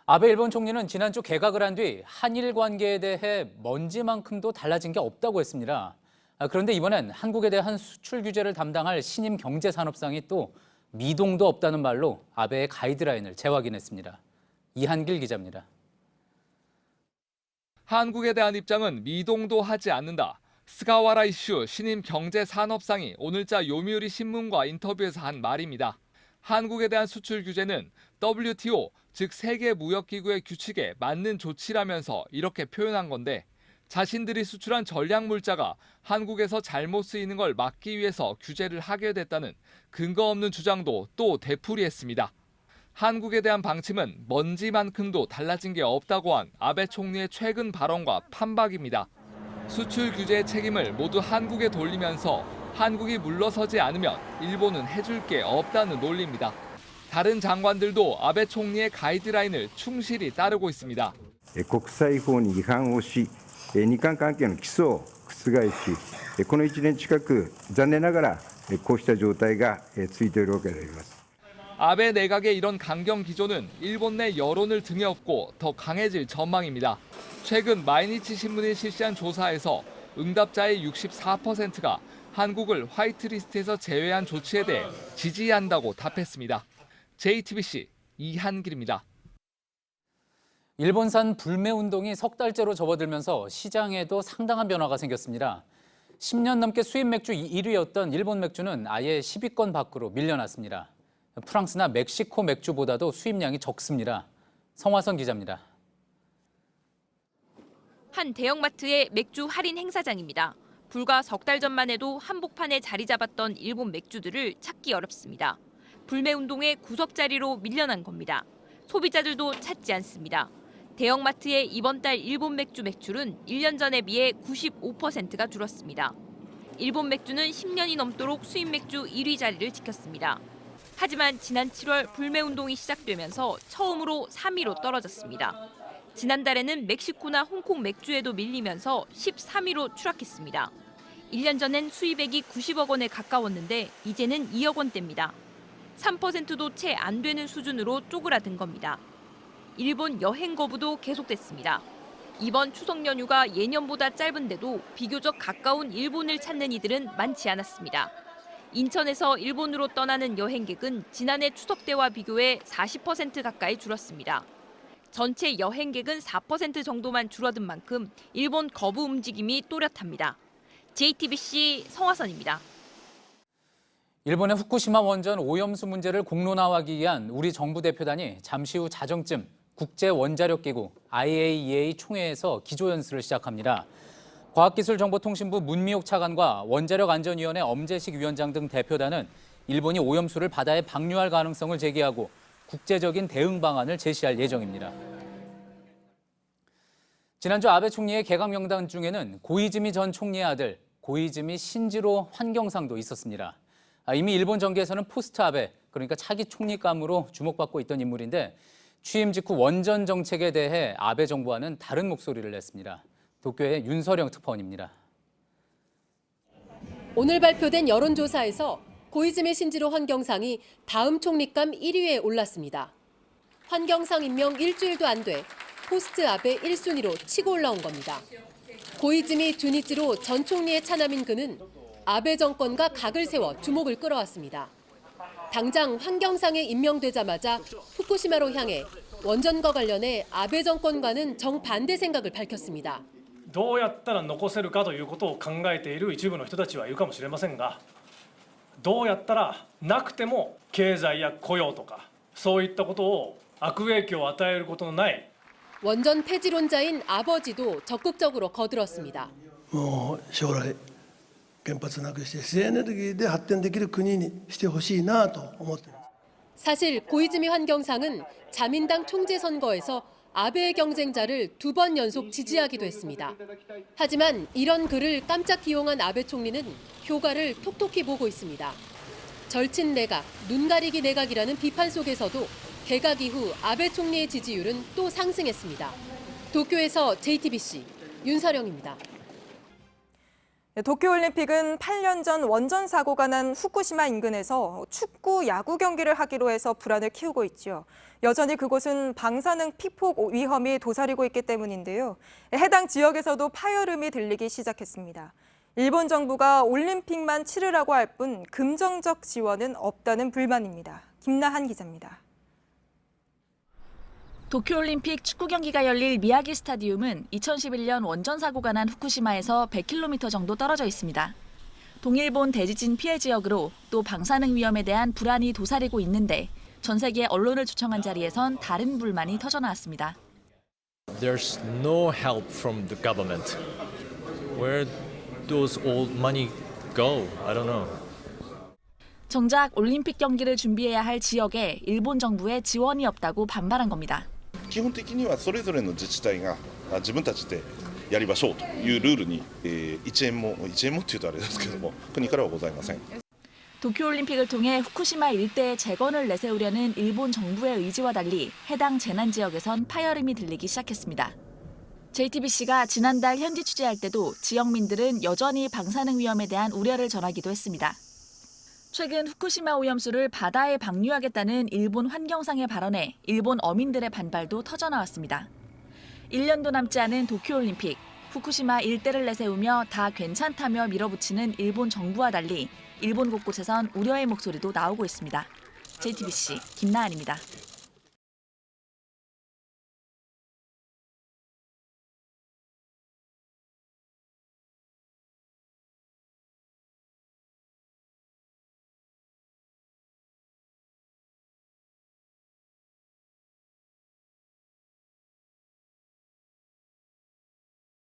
아베 일본 총리는 지난주 개각을 한 뒤 한일 관계에 대해 먼지만큼도 달라진 게 없다고 했습니다. 그런데 이번엔 한국에 대한 수출 규제를 담당할 신임 경제산업상이 또 미동도 없다는 말로 아베의 가이드라인을 재확인했습니다. 이한길 기자입니다. 한국에 대한 입장은 미동도 하지 않는다. 스가와라 이슈 신임 경제산업상이 오늘자 요미우리 신문과 인터뷰에서 한 말입니다. 한국에 대한 수출 규제는 WTO, 즉 세계무역기구의 규칙에 맞는 조치라면서 이렇게 표현한 건데 자신들이 수출한 전략물자가 한국에서 잘못 쓰이는 걸 막기 위해서 규제를 하게 됐다는 근거 없는 주장도 또 되풀이했습니다. 한국에 대한 방침은 먼지만큼도 달라진 게 없다고 한 아베 총리의 최근 발언과 판박입니다. 수출 규제의 책임을 모두 한국에 돌리면서 한국이 물러서지 않으면 일본은 해줄 게 없다는 논리입니다. 다른 장관들도 아베 총리의 가이드라인을 충실히 따르고 있습니다. 国際法に違反をし、日韓関係の基礎を覆し、この1年近く残念ながらこうした状態が続いているわけであります。 아베 내각의 이런 강경 기조는 일본 내 여론을 등에 업고 더 강해질 전망입니다. 최근 마이니치 신문이 실시한 조사에서 응답자의 64%가 한국을 화이트리스트에서 제외한 조치에 대해 지지한다고 답했습니다. JTBC 이한길입니다. 일본산 불매운동이 석 달째로 접어들면서 시장에도 상당한 변화가 생겼습니다. 10년 넘게 수입 맥주 1위였던 일본 맥주는 아예 10위권 밖으로 밀려났습니다. 프랑스나 멕시코 맥주보다도 수입량이 적습니다. 성화선 기자입니다. 한 대형마트의 맥주 할인 행사장입니다. 불과 석 달 전만 해도 한복판에 자리 잡았던 일본 맥주들을 찾기 어렵습니다. 불매운동의 구석자리로 밀려난 겁니다. 소비자들도 찾지 않습니다. 대형마트의 이번 달 일본 맥주 매출은 1년 전에 비해 95%가 줄었습니다. 일본 맥주는 10년이 넘도록 수입 맥주 1위 자리를 지켰습니다. 하지만 지난 7월 불매운동이 시작되면서 처음으로 3위로 떨어졌습니다. 지난달에는 멕시코나 홍콩 맥주에도 밀리면서 13위로 추락했습니다. 1년 전엔 수입액이 90억 원에 가까웠는데 이제는 2억 원대입니다. 3%도 채 안 되는 수준으로 쪼그라든 겁니다. 일본 여행 거부도 계속됐습니다. 이번 추석 연휴가 예년보다 짧은데도 비교적 가까운 일본을 찾는 이들은 많지 않았습니다. 인천에서 일본으로 떠나는 여행객은 지난해 추석 때와 비교해 40% 가까이 줄었습니다. 전체 여행객은 4% 정도만 줄어든 만큼 일본 거부 움직임이 또렷합니다. JTBC 성화선입니다. 일본의 후쿠시마 원전 오염수 문제를 공론화하기 위한 우리 정부 대표단이 잠시 후 자정쯤 국제원자력기구 IAEA 총회에서 기조연설을 시작합니다. 과학기술정보통신부 문미옥 차관과 원자력안전위원회 엄재식 위원장 등 대표단은 일본이 오염수를 바다에 방류할 가능성을 제기하고 국제적인 대응 방안을 제시할 예정입니다. 지난주 아베 총리의 개각 명단 중에는 고이즈미 전 총리의 아들 고이즈미 신지로 환경상도 있었습니다. 이미 일본 정계에서는 포스트 아베, 그러니까 차기 총리감으로 주목받고 있던 인물인데 취임 직후 원전 정책에 대해 아베 정부와는 다른 목소리를 냈습니다. 도쿄의 윤서령 특파원입니다. 오늘 발표된 여론조사에서 고이즈미 신지로 환경상이 다음 총리감 1위에 올랐습니다. 환경상 임명 일주일도 안 돼 포스트 아베 1순위로 치고 올라온 겁니다. 고이즈미 주니치로 전 총리의 차남인 그는 아베 정권과 각을 세워 주목을 끌어왔습니다. 당장 환경상에 임명되자마자 후쿠시마로 향해 원전과 관련해 아베 정권과는 정반대 생각을 밝혔습니다. どうやったら残せるかということを考えている一部の人たちはいるかもしれませんが、どうやったらなくても経済や雇用とかそういったことを悪影響を与えることのない 원전 폐지론자인 아버지도 적극적으로 거들었습니다. もう将来原発なくして自然エネルギーで発展できる国にしてほしいなと思っています。 사실 고이즈미 환경상은 자민당 총재 선거에서 아베의 경쟁자를 2번 연속 지지하기도 했습니다. 하지만 이런 그를 깜짝 기용한 아베 총리는 효과를 톡톡히 보고 있습니다. 절친 내각, 눈가리기 내각이라는 비판 속에서도 개각 이후 아베 총리의 지지율은 또 상승했습니다. 도쿄에서 JTBC 윤서령입니다. 도쿄올림픽은 8년 전 원전 사고가 난 후쿠시마 인근에서 축구, 야구 경기를 하기로 해서 불안을 키우고 있죠. 여전히 그곳은 방사능 피폭 위험이 도사리고 있기 때문인데요. 해당 지역에서도 파열음이 들리기 시작했습니다. 일본 정부가 올림픽만 치르라고 할 뿐 긍정적 지원은 없다는 불만입니다. 김나한 기자입니다. 도쿄올림픽 축구 경기가 열릴 미야기 스타디움은 2011년 원전 사고가 난 후쿠시마에서 100km 정도 떨어져 있습니다. 동일본 대지진 피해 지역으로 또 방사능 위험에 대한 불안이 도사리고 있는데 전 세계 언론을 초청한 자리에선 다른 불만이 터져나왔습니다. There's no help from the government. Where does all money go? I don't know. 정작 올림픽 경기를 준비해야 할 지역에 일본 정부의 지원이 없다고 반발한 겁니다. 基本的にはそれぞれの自治体が自分たちでやりましょうというルールに1円もっていうとあれですけども国からはございません。 도쿄올림픽을 통해 후쿠시마 일대의 재건을 내세우려는 일본 정부의 의지와 달리 해당 재난 지역에선 파열음이 들리기 시작했습니다. JTBC가 지난달 현지 취재할 때도 지역민들은 여전히 방사능 위험에 대한 우려를 전하기도 했습니다. 최근 후쿠시마 오염수를 바다에 방류하겠다는 일본 환경상의 발언에 일본 어민들의 반발도 터져나왔습니다. 1년도 남지 않은 도쿄올림픽, 후쿠시마 일대를 내세우며 다 괜찮다며 밀어붙이는 일본 정부와 달리 일본 곳곳에선 우려의 목소리도 나오고 있습니다. JTBC 김나한입니다.